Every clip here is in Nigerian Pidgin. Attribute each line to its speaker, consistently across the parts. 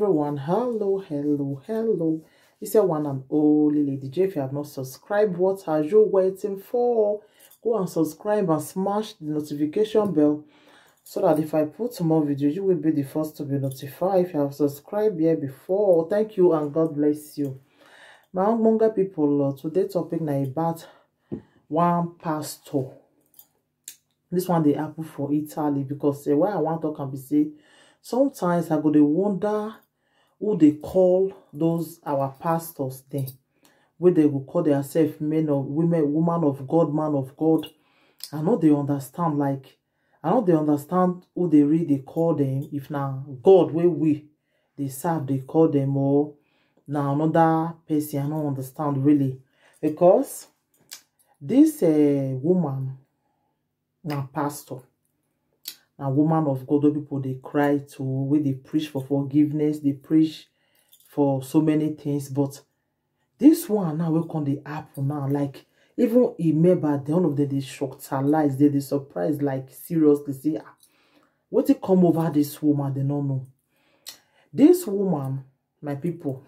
Speaker 1: everyone. Hello. It's your one and only Lady J. If you have not subscribed, what are you waiting for? Go and subscribe and smash the notification bell so that if I put more videos, you will be the first to be notified. If you have subscribed here before, thank you and God bless you. My younger people, today's topic na about one pastor. This one they happen for Italy because why I want to talk and be say sometimes I go to wonder who they call those our pastors then, where they will call themselves men or women, woman of God, man of God. I know they understand, like I know they understand who they really call them. If now God where we they serve, they call them, or now another person I don't understand really, because this woman now pastor, a woman of God, where people they cry to, where they preach for forgiveness, they preach for so many things. But this one now we come the apple now, like even remember the one of them they shocked her lives, they surprised, like seriously say what it come over this woman, they don't know. This woman, my people,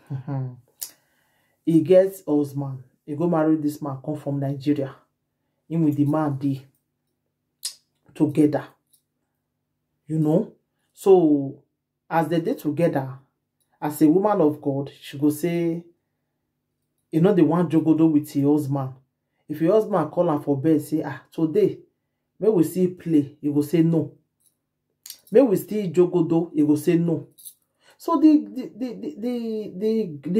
Speaker 1: he gets husband, he go marry this man, come from Nigeria, him with the man they together. You know, so as they did together, as a woman of God, she go say, you know, the one jogodo with your husband. If your husband call her for bed, say, today, may we see play, you go say no. May we still jogodo, you go say no. So the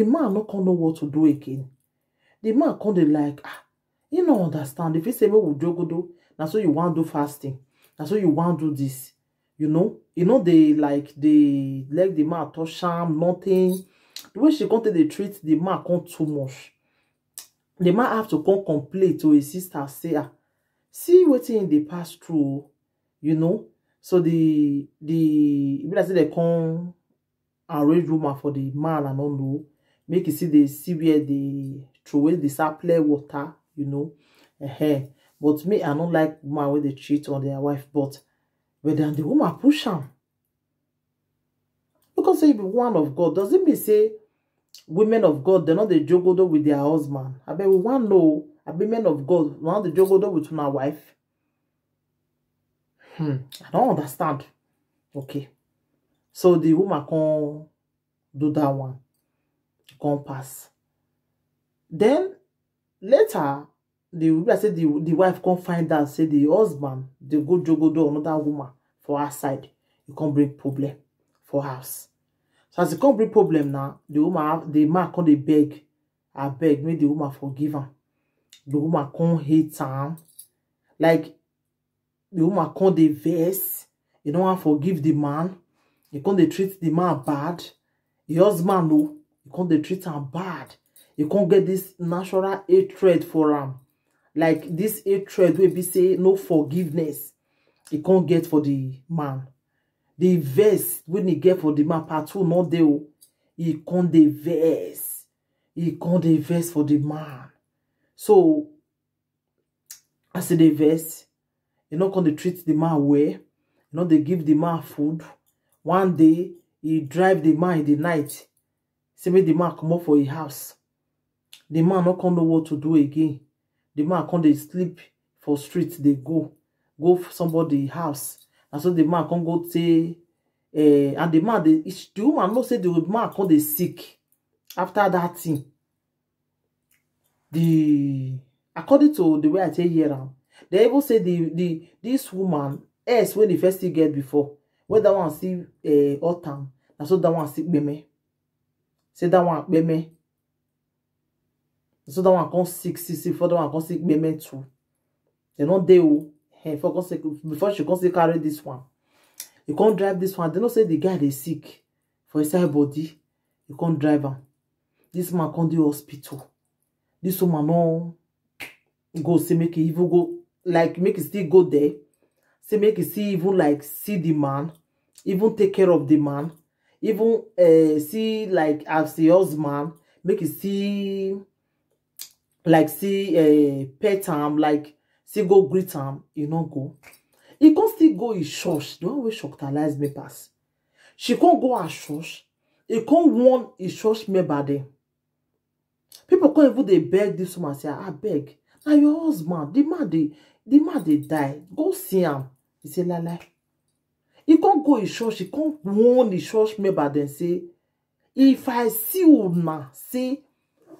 Speaker 1: man not gonna know what to do again. The man can't like, you don't understand. If he say me we jogodo, that's so you want to do fasting, that's so you want to do this. You know, they like the man touch sham, nothing. The way she wanted to treat the man can't too much. The man have to come complain to his sister, say, see what in the past through, you know. So they come arrange woman for the man and all know, make you see where they throw away the supply water, you know. But me, I don't like woman where they cheat on their wife, but then the woman push him. Because say be one of God, doesn't mean say women of God, they're not the jogodo with their husband. I bet we want know, I be men of God, not the jogodo with my wife. I don't understand. Okay. So the woman can do that one. Can pass. Then later, the wife can find out, say the husband, they go jogodo another woman for her side. You can't bring problem for house. So as you can't bring problem now, the man can't beg. I beg, make the woman forgive him. The woman can't hate him. Like the woman can't vex. You don't want to forgive the man. You can't treat the man bad. The husband no, you can't treat him bad. You can't get this natural hatred for him. Like this hatred will be say no forgiveness. You can't get for the man. The verse when he get for the man part 2 not there. He can't the verse. He can't the verse for the man. So I say the verse, you know, can't treat the man well. You know, they give the man food. One day he drive the man in the night. Say make the man come up for his house. The man not know what to do again. The man can't they sleep for streets. They go for somebody's house. And so the man can't go say, and the man, the woman no say the man can't they sick after that thing. According to the way I tell here, they even say this woman else when the first thing get before, when that one see autumn, and so that one sick beme. Say that one beme. So that one can sick, for that one can sick beme too. They don't do. Before she can carry this one, you can't drive this one. They don't say the guy they sick for his side body. You can't drive him. This man can't do hospital. This woman no go say make it even go like make it still go there. Say make it see even like see the man, even take care of the man, even see like as the husband, make it see like see pet him, like see go greet him, you know go. He can't still go in church. The one wey shocked her lies me pass. She can't go at church. he can't warn his church member there. People can't even they beg this woman, say, I beg. Now your husband, the man they die. Go see him. He say, la. He can't go in church, he can't warn the church member then say, if I see una, say,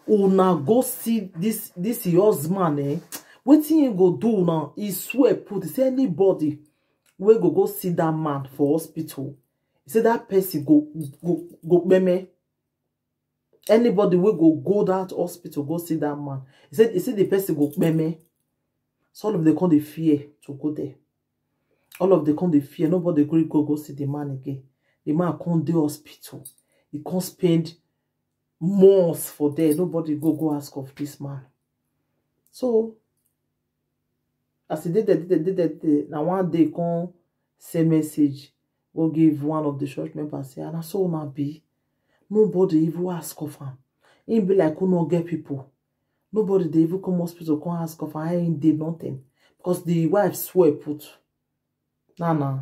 Speaker 1: una go see this your husband, wetin you go do now? He swear put, he say anybody we go see that man for hospital. He say that person go meme. Anybody will go that hospital, go see that man. He said the person go meme. So all of them come the fear to go there. All of them come the fear. Nobody go see the man again. The man can't do hospital. He can't spend months for there. Nobody go ask of this man. So as he did now one day come say message, go give one of the church members say, and I saw not be. Nobody even ask of him. He be like, who not get people. Nobody they even come hospital come ask of him. I ain't did nothing. Because the wife swear put. Nah.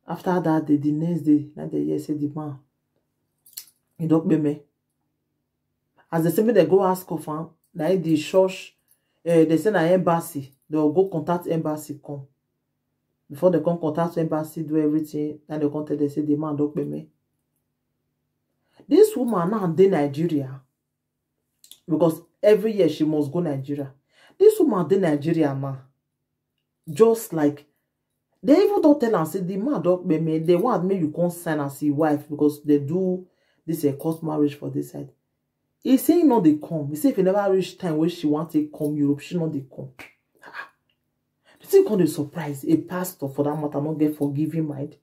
Speaker 1: After that, the next day, like the year said the man, he don't be me. As they say me, they go ask of him, like the church, they send an embassy. They will go contact embassy come. Before they come contact embassy, do everything, and they come tell they say the man don't be me. This woman now in Nigeria, because every year she must go Nigeria. This woman in Nigeria now, just like they even don't tell her say the man don't be me. They want me you can't sign as his wife because they do this court marriage for this side. He say no they come. He say if you never reach time where she want to come Europe, she not they come. The thing can be surprise a pastor for that matter not get forgiving mind.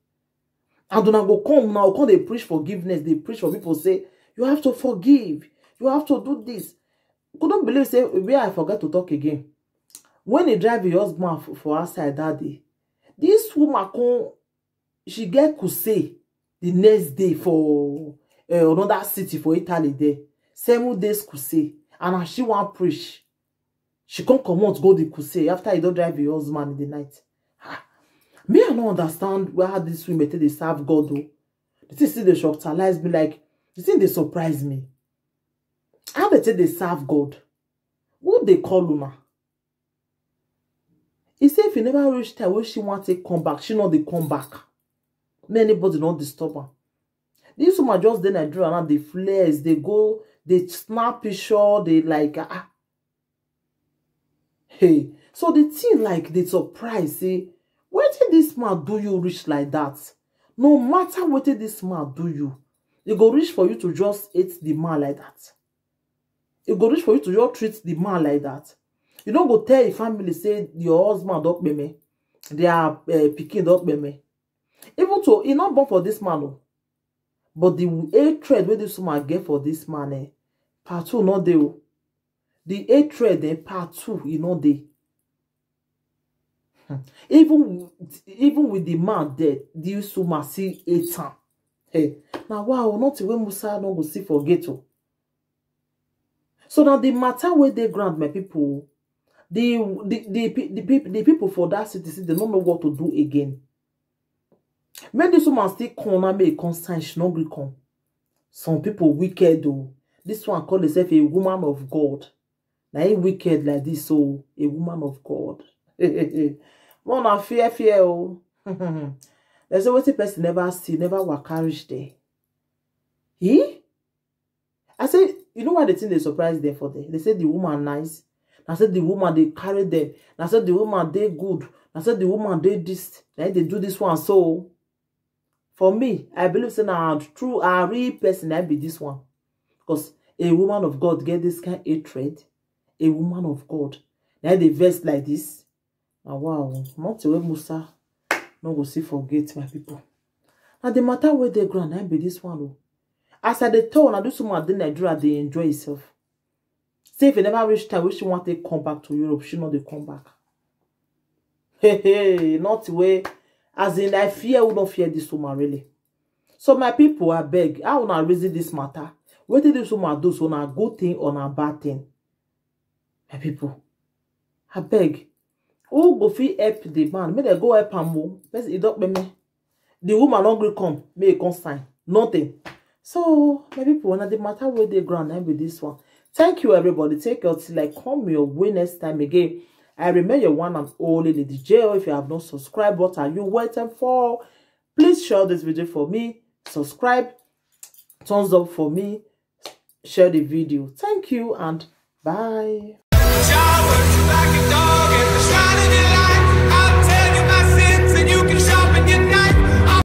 Speaker 1: And don't go come now, come they preach forgiveness, they preach for people say, you have to forgive, you have to do this. Couldn't believe, say, where I forgot to talk again. When he drive your husband for outside that day, this woman come, she get crusade the next day for another city for Italy there. 7 days crusade. And she want preach. She can't come out go the crusade after he don't drive your husband in the night. Me, I don't understand where this women they serve God though. The thing still they shockalize me like the thing they surprise me. How they say they serve God? Who they call Luna? He say if you never reach time where she want to come back, she not they come back. May anybody not disturb her. This woman just then I draw around the flares, they go, they snap picture, they like Hey. So the thing like they surprise say, what did this man do you reach like that? No matter what did this man do you, it go reach for you to just hate the man like that. It go reach for you to just treat the man like that. You don't go tell your family say your husband don't pay me, their picking don't pay me. Even though he not born for this man, but the hatred where this woman get for this man, part 2 not there. The hatred part 2 you know they. Even with the man dead, this woman see 8 times. Hey, now wow, not when Musa no go see forget. So now the matter where they grant my people, the people for that city, they don't know what to do again. When this woman still come and make constant, she not come. Some people wicked though. This one call herself a woman of God. Now ain't wicked like this, so a woman of God. One of fear oh. There's always a person never see, never work carriage there. I say, you know why the thing they surprise them for there? They say the woman nice. I said the woman they carry them. I said the woman they good. I said the woman they this. They do this one. So for me, I believe say now true a real person I be this one. Because a woman of God get this kind of hatred. A woman of God. Now they vest like this. Ah, wow, not the way Musa no go see forget my people. Now the matter where they grant, I be this one. Oh. As I they told, I do some of the Nigeria, they enjoy itself. Say if you never reach time, she want to come back to Europe, she not they come back. Hey, not the way. As in, I fear we don't fear this woman really. So my people, I beg, I wanna reason this matter. What did this woman do? So na good thing or na bad thing? My people, I beg. Who go fit help the man? May they go help him. He don't pay me. The woman not going come. May he come sign. Nothing. So my people, when the matter where they ground and with this one. Thank you, everybody. Take care till I come your way next time again. I remain your one and only Lady J. If you have not subscribed, what are you waiting for? Please share this video for me. Subscribe. Thumbs up for me. Share the video. Thank you and bye.